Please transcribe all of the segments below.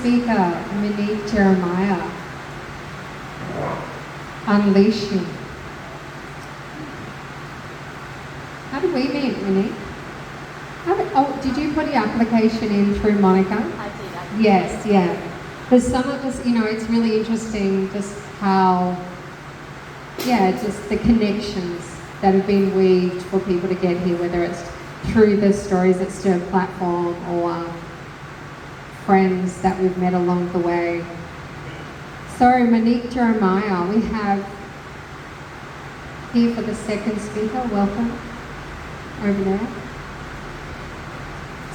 speaker, Monique Jeremiah. Unleashing. How did we meet, Monique? Did you put your application in through Monica? I did. Yes, yeah. For some of us, it's really interesting just how, just the connections that have been weaved for people to get here, whether it's through the Stories at Stir platform or friends that we've met along the way. So Monique Jeremiah, we have here for the second speaker. Welcome. Over there.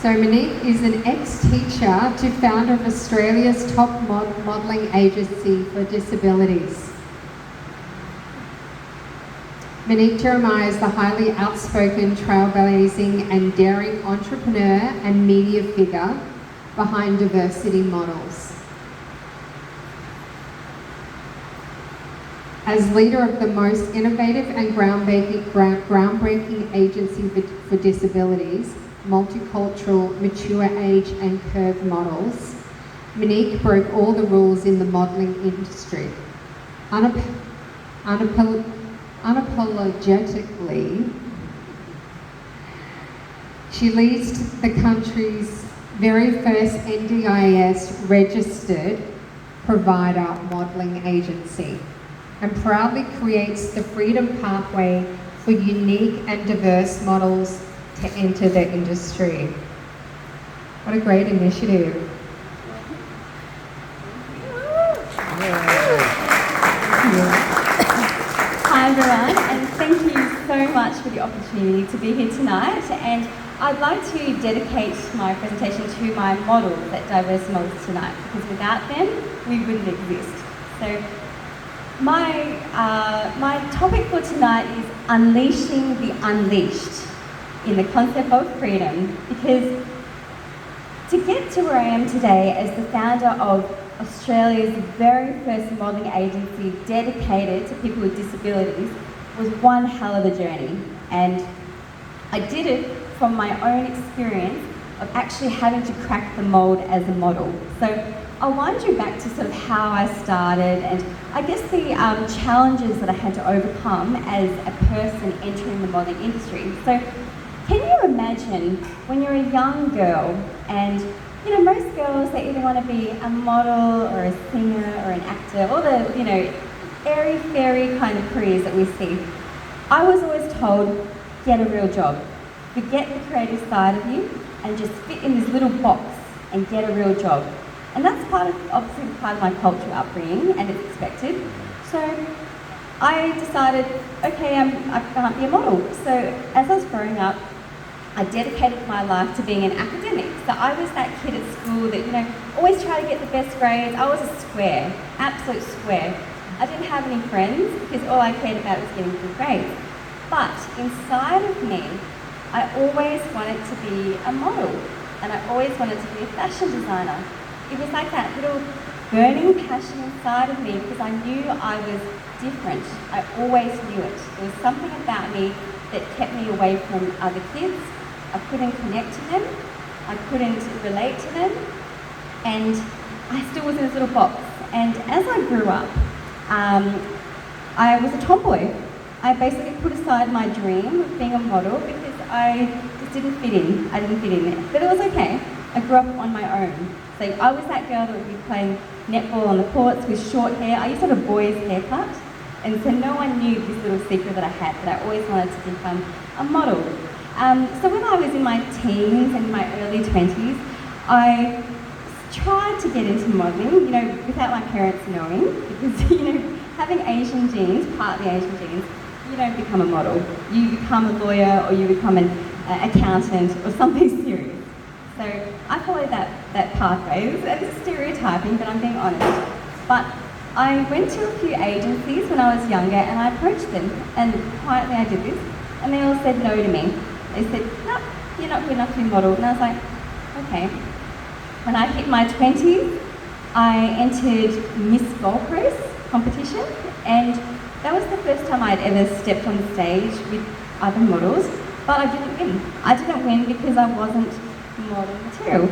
So Monique is an ex-teacher to founder of Australia's top modelling agency for disabilities. Monique Jeremiah is the highly outspoken, trailblazing and daring entrepreneur and media figure behind diversity models. As leader of the most innovative and groundbreaking agency for disabilities, multicultural, mature age and curve models, Monique broke all the rules in the modelling industry. Unapologetically, she leads the country's very first NDIS registered provider modelling agency and proudly creates the freedom pathway for unique and diverse models to enter the industry. What a great initiative. Hi everyone, and thank you so much for the opportunity to be here tonight. And I'd like to dedicate my presentation to my models at Diverse Models tonight, because without them, we wouldn't exist. So my topic for tonight is unleashing the unleashed in the concept of freedom, because to get to where I am today as the founder of Australia's very first modelling agency dedicated to people with disabilities was one hell of a journey. And I did it from my own experience of actually having to crack the mould as a model. So I'll wind you back to sort of how I started and I guess the challenges that I had to overcome as a person entering the modelling industry. So can you imagine when you're a young girl and most girls, they either want to be a model or a singer or an actor, all the, airy-fairy kind of careers that we see. I was always told, get a real job. Forget the creative side of you and just fit in this little box and get a real job. And that's obviously part of my cultural upbringing, and it's expected. So I decided, okay, I can't be a model. So as I was growing up, I dedicated my life to being an academic. So I was that kid at school that, always tried to get the best grades. I was a square, absolute square. I didn't have any friends because all I cared about was getting good grades. But inside of me, I always wanted to be a model, and I always wanted to be a fashion designer. It was like that little burning passion inside of me because I knew I was different. I always knew it. There was something about me that kept me away from other kids. I couldn't connect to them, I couldn't relate to them, and I still was in this little box. And as I grew up, I was a tomboy. I basically put aside my dream of being a model because I just didn't fit in. I didn't fit in there. But it was okay. I grew up on my own. So I was that girl that would be playing netball on the courts with short hair. I used to have a boy's haircut, and so no one knew this little secret that I had, that I always wanted to become a model. So when I was in my teens and my early 20s, I tried to get into modelling, without my parents knowing, because, having Asian genes, partly Asian genes, you don't become a model. You become a lawyer or you become an accountant or something serious. So I followed that pathway. It's stereotyping, but I'm being honest. But I went to a few agencies when I was younger and I approached them, and quietly I did this, and they all said no to me. They said, no, you're not good enough to be a model. And I was like, okay. When I hit my 20s, I entered Miss Gold Coast competition, and that was the first time I'd ever stepped on the stage with other models, but I didn't win. I didn't win because I wasn't model material.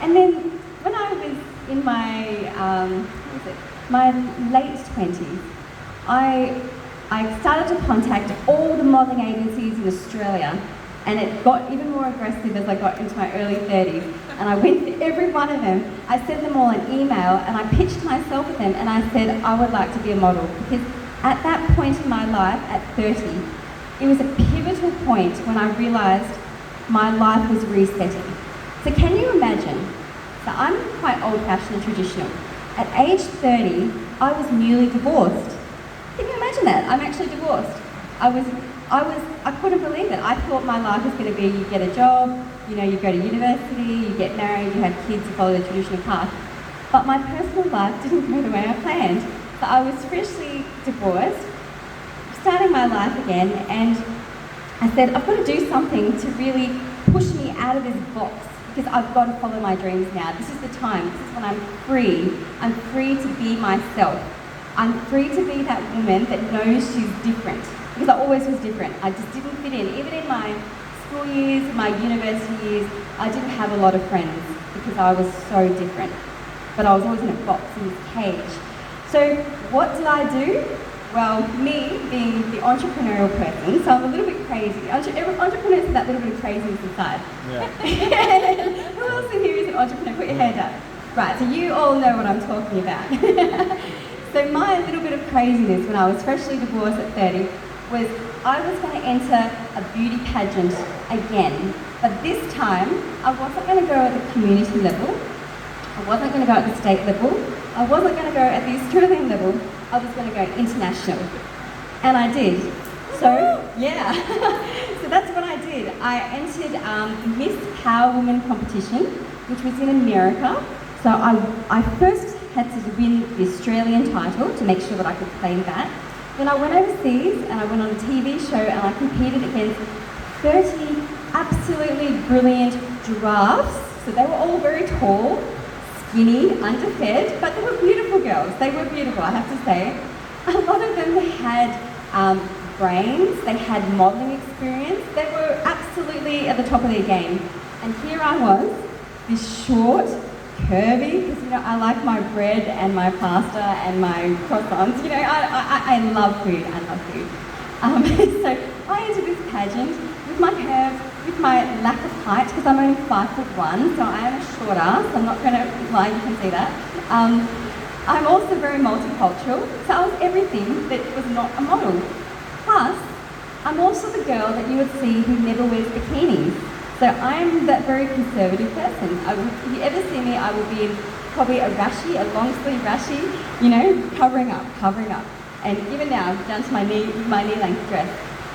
And then when I was what was it? My late 20s, I started to contact all the modelling agencies in Australia, and it got even more aggressive as I got into my early 30s. And I went to every one of them. I sent them all an email, and I pitched myself with them, and I said I would like to be a model, because at that point in my life, at 30, it was a pivotal point when I realised my life was resetting. So can you imagine? So I'm quite old-fashioned and traditional. At age 30, I was newly divorced. Can you imagine that? I'm actually divorced. I couldn't believe it. I thought my life was going to be, you get a job, you know, you go to university, you get married, you have kids, you follow the traditional path. But my personal life didn't go the way I planned. So I was freshly divorced, starting my life again, and I said, I've got to do something to really push me out of this box, because I've got to follow my dreams now. This is the time. This is when I'm free. I'm free to be myself. I'm free to be that woman that knows she's different, because I always was different. I just didn't fit in. Even in my school years, my university years, I didn't have a lot of friends because I was so different. But I was always in a box, in this cage. So what did I do? Well, me being the entrepreneurial person, so I'm a little bit crazy. Entrepreneurs have that little bit of craziness inside. Yeah. Who else in here is an entrepreneur? Put your hand up. Right, so you all know what I'm talking about. So my little bit of craziness when I was freshly divorced at 30 was I was going to enter a beauty pageant again. But this time, I wasn't going to go at the community level. I wasn't going to go at the state level. I wasn't going to go at the Australian level. I was going to go international. And I did. So, yeah. So that's what I did. I entered the Miss Power Woman competition, which was in America. So I first had to win the Australian title to make sure that I could claim that. Then I went overseas and I went on a TV show and I competed against 30 absolutely brilliant giraffes. So they were all very tall, skinny, underfed, but they were beautiful girls. They were beautiful, I have to say. A lot of them had brains, they had modelling experience. They were absolutely at the top of their game. And here I was, this short, curvy, because, you know, I like my bread and my pasta and my croissants. You know, I love food, I love food. So I entered this pageant with my curves, with my lack of height, because I'm only 5'1", so I am a short ass. I'm not going to lie, you can see that. I'm also very multicultural, so I was everything that was not a model. Plus, I'm also the girl that you would see who never wears bikinis. So I'm that very conservative person. If you ever see me, I will be in probably a rashi, a long sleeve rashi, you know, covering up. And even now, down to my knee-length dress.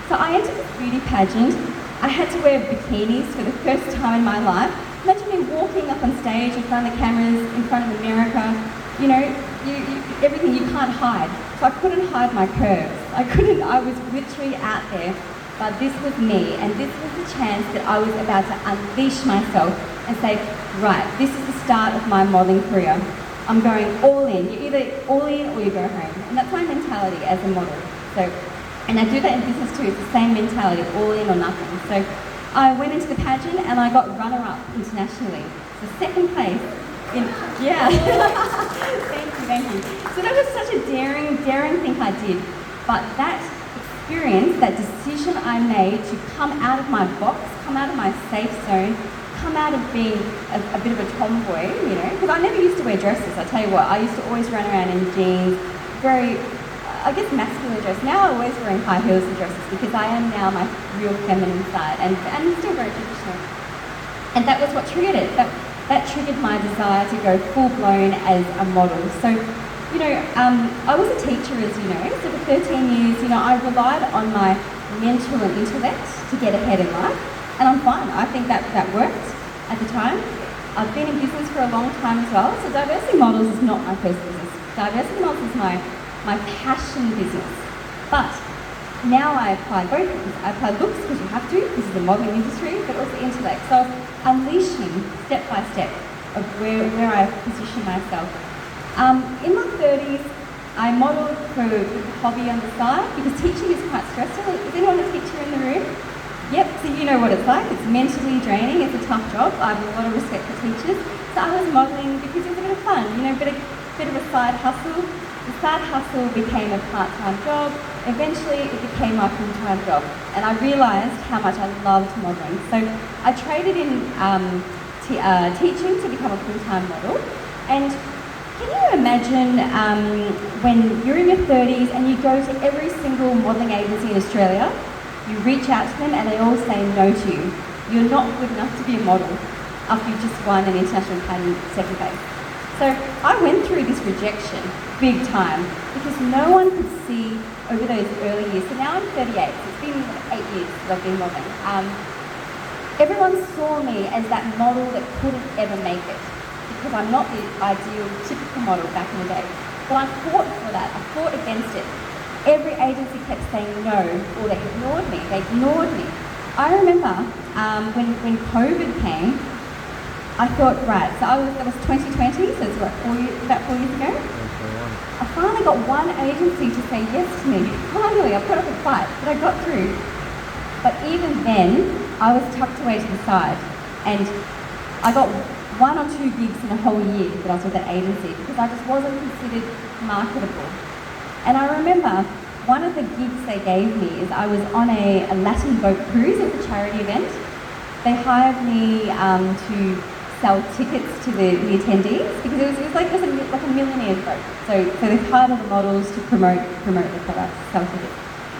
So I entered this beauty pageant. I had to wear bikinis for the first time in my life. Imagine me walking up on stage in front of the cameras, in front of America. You know, everything you can't hide. So I couldn't hide my curves. I was literally out there. But this was me, and this was the chance that I was about to unleash myself and say, right, this is the start of my modelling career. I'm going all in. You're either all in or you go home. And that's my mentality as a model. So, and I do that in business too. It's the same mentality, all in or nothing. So I went into the pageant and I got runner-up internationally. So second place in, yeah. Thank you. So that was such a daring thing I did. But that experience, that decision I made to come out of my box, come out of my safe zone, come out of being a bit of a tomboy, you know, because I never used to wear dresses. I tell you what, I used to always run around in jeans, very, I guess, masculine dress. Now I'm always wearing high heels and dresses because I am now my real feminine side, and still very traditional. And that was what triggered it. That triggered my desire to go full blown as a model. So, you know, I was a teacher, as you know, so for 13 years, you know, I relied on my mental and intellect to get ahead in life, and I'm fine. I think that worked at the time. I've been in business for a long time as well, so diversity models is not my first business. Diversity models is my passion business. But now I apply both things. I apply looks because you have to, this is the modelling industry, but also intellect. So unleashing step by step of where I position myself. In my 30s, I modelled for a hobby on the side because teaching is quite stressful. Is anyone a teacher in the room? Yep, so you know what it's like. It's mentally draining, it's a tough job. I have a lot of respect for teachers. So I was modelling because it was a bit of fun, you know, a bit of bit of a side hustle. The side hustle became a part-time job. Eventually, it became my full-time job. And I realised how much I loved modelling. So I traded in teaching to become a full-time model. And can you imagine when you're in your 30s and you go to every single modelling agency in Australia, you reach out to them and they all say no to you. You're not good enough to be a model after you've just won an international pageant second place. So I went through this rejection big time because no one could see over those early years. So now I'm 38, so it's been 8 years that I've been modelling. Everyone saw me as that model that couldn't ever make it because I'm not the ideal, typical model back in the day. But I fought for that, I fought against it. Every agency kept saying no, or they ignored me, I remember when COVID came, I thought, right, so that was 2020, so it's about 4 years ago. I finally got one agency to say yes to me. Finally, I put up a fight, but I got through. But even then, I was tucked away to the side. And I got 1 or 2 gigs in a whole year that I was with that agency because I just wasn't considered marketable. And I remember one of the gigs they gave me is I was on a Latin boat cruise. It was a charity event. They hired me to sell tickets to the attendees because it was like a millionaire's boat. So they hired all the models to promote the product, sell tickets.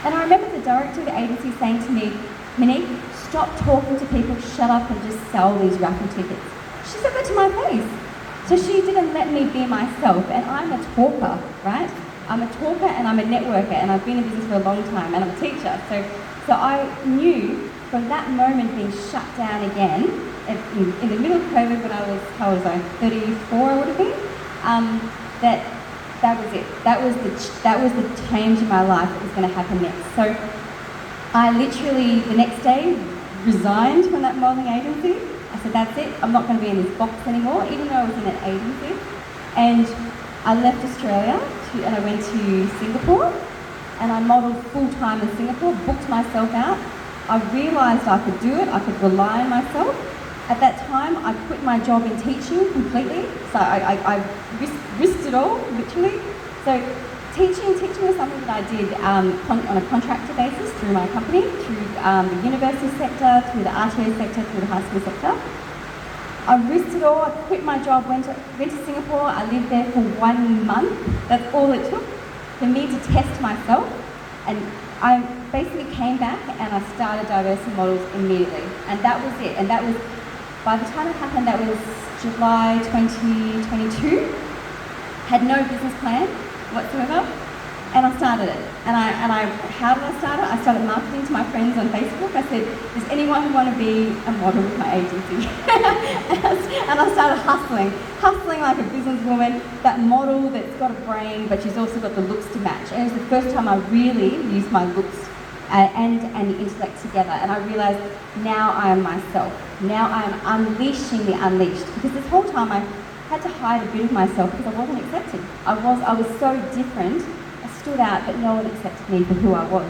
And I remember the director of the agency saying to me, Monique, stop talking to people, shut up and just sell these raffle tickets. She said that to my face. So she didn't let me be myself, and I'm a talker, right? I'm a talker and I'm a networker, and I've been in business for a long time, and I'm a teacher. So I knew from that moment being shut down again, in the middle of COVID when I was, 34 I would have been, that was it. That was the change in my life that was going to happen next. So I literally, the next day, resigned from that modelling agency. I said, that's it, I'm not going to be in this box anymore, even though I was in an agency. And I left Australia and I went to Singapore, and I modelled full-time in Singapore, booked myself out. I realised I could do it, I could rely on myself. At that time, I quit my job in teaching completely, so I risked it all, literally. So teaching was something that I did on a contractor basis through my company, through the university sector, through the RTO sector, through the high school sector. I risked it all, I quit my job, went to Singapore, I lived there for 1 month. That's all it took for me to test myself. And I basically came back and I started Diversity Models immediately. And that was it. And that was, by the time it happened, that was July 2022. Had no business plan whatsoever. And I started it. How did I start it? I started marketing to my friends on Facebook. I said, does anyone want to be a model with my agency? and I started hustling like a businesswoman, that model that's got a brain, but she's also got the looks to match. And it was the first time I really used my looks and the intellect together. And I realised now I am myself. Now I am unleashing the unleashed. Because this whole time I had to hide a bit of myself because I wasn't accepted. I was so different. Stood out, but no one accepted me for who I was.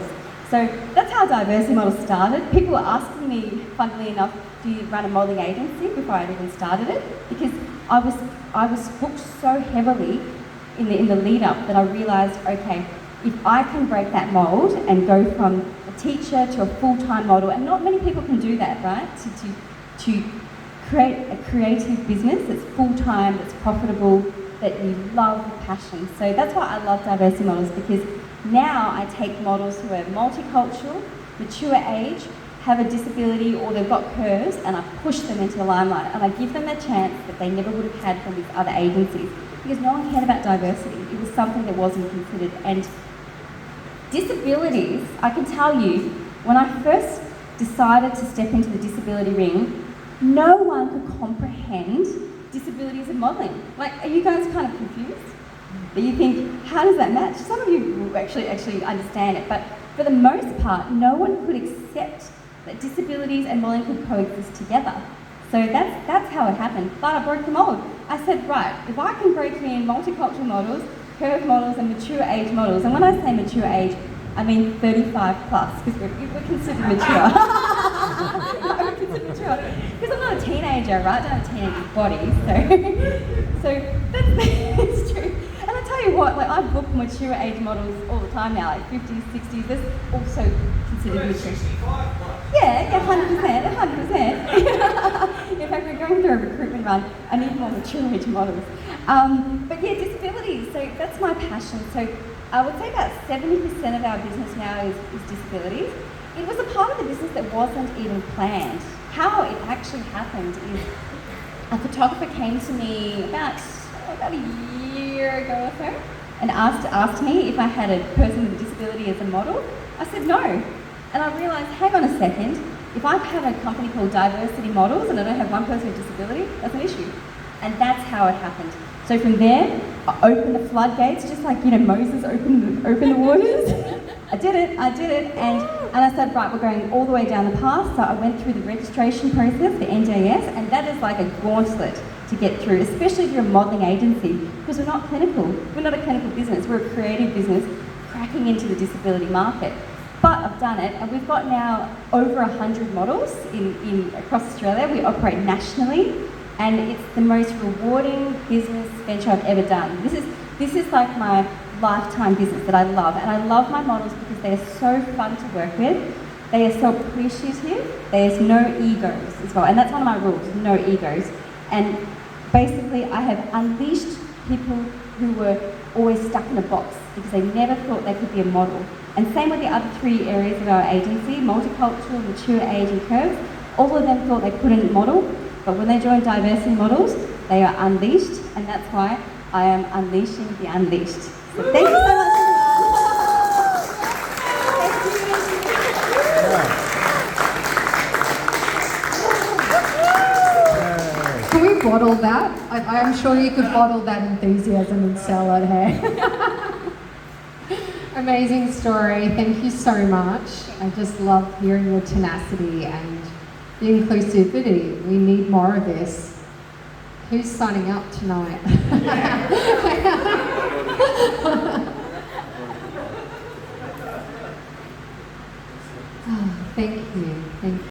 So that's how Diversity Model started. People were asking me, funnily enough, do you run a modelling agency before I'd even started it? Because I was booked so heavily in the lead up that I realised, okay, if I can break that mould and go from a teacher to a full-time model, and not many people can do that, right? To create a creative business that's full-time, that's profitable, that you love with passion. So that's why I love Diversity Models, because now I take models who are multicultural, mature age, have a disability, or they've got curves, and I push them into the limelight, and I give them a chance that they never would have had from these other agencies, because no one cared about diversity. It was something that wasn't considered. And disabilities, I can tell you, when I first decided to step into the disability ring, no one could comprehend disabilities and modelling. Like, are you guys kind of confused? That you think, how does that match? Some of you will actually understand it, but for the most part, no one could accept that disabilities and modelling could coexist together. So that's how it happened. But I broke the mould. I said, right, if I can break me in multicultural models, curve models, and mature age models, and when I say mature age, I mean 35 plus, because we're considered mature. We're considered mature. Because I'm not a teenager, right? I don't have a teenager's body, so that's true. I book mature age models all the time now, like 50s, 60s. That's also considered mature. 65 plus. Yeah, 100%. In fact, we're going through a recruitment run. I need more mature age models. But yeah, disabilities. So that's my passion. So I would say about 70% of our business now is disabilities. It was a part of the business that wasn't even planned. How it actually happened is a photographer came to me about a year ago or so and asked me if I had a person with a disability as a model. I said no. And I realised, hang on a second, if I have a company called Diversity Models and I don't have one person with a disability, that's an issue. And that's how it happened. So from there, I opened the floodgates, just like, Moses opened the waters. I did it, and I said, right, we're going all the way down the path. So I went through the registration process, the NDIS, and that is like a gauntlet to get through, especially if you're a modelling agency, because we're not clinical. We're not a clinical business, we're a creative business cracking into the disability market. But I've done it, and we've got now over 100 models in across Australia. We operate nationally, and it's the most rewarding business venture I've ever done. This is like my lifetime business that I love, and I love my models because they are so fun to work with. They are so appreciative. There's no egos as well, and that's one of my rules: no egos. And basically, I have unleashed people who were always stuck in a box because they never thought they could be a model. And same with the other 3 areas of our agency: multicultural, mature age, and curves. All of them thought they couldn't model, but when they joined Diversity Models, they are unleashed, and that's why I am unleashing the unleashed. So thank you so much. Can we bottle that? I'm sure you could bottle that enthusiasm and sell it, hey? Amazing story. Thank you so much. I just love hearing your tenacity and the inclusivity. We need more of this. Who's signing up tonight? Oh, thank you. Thank you.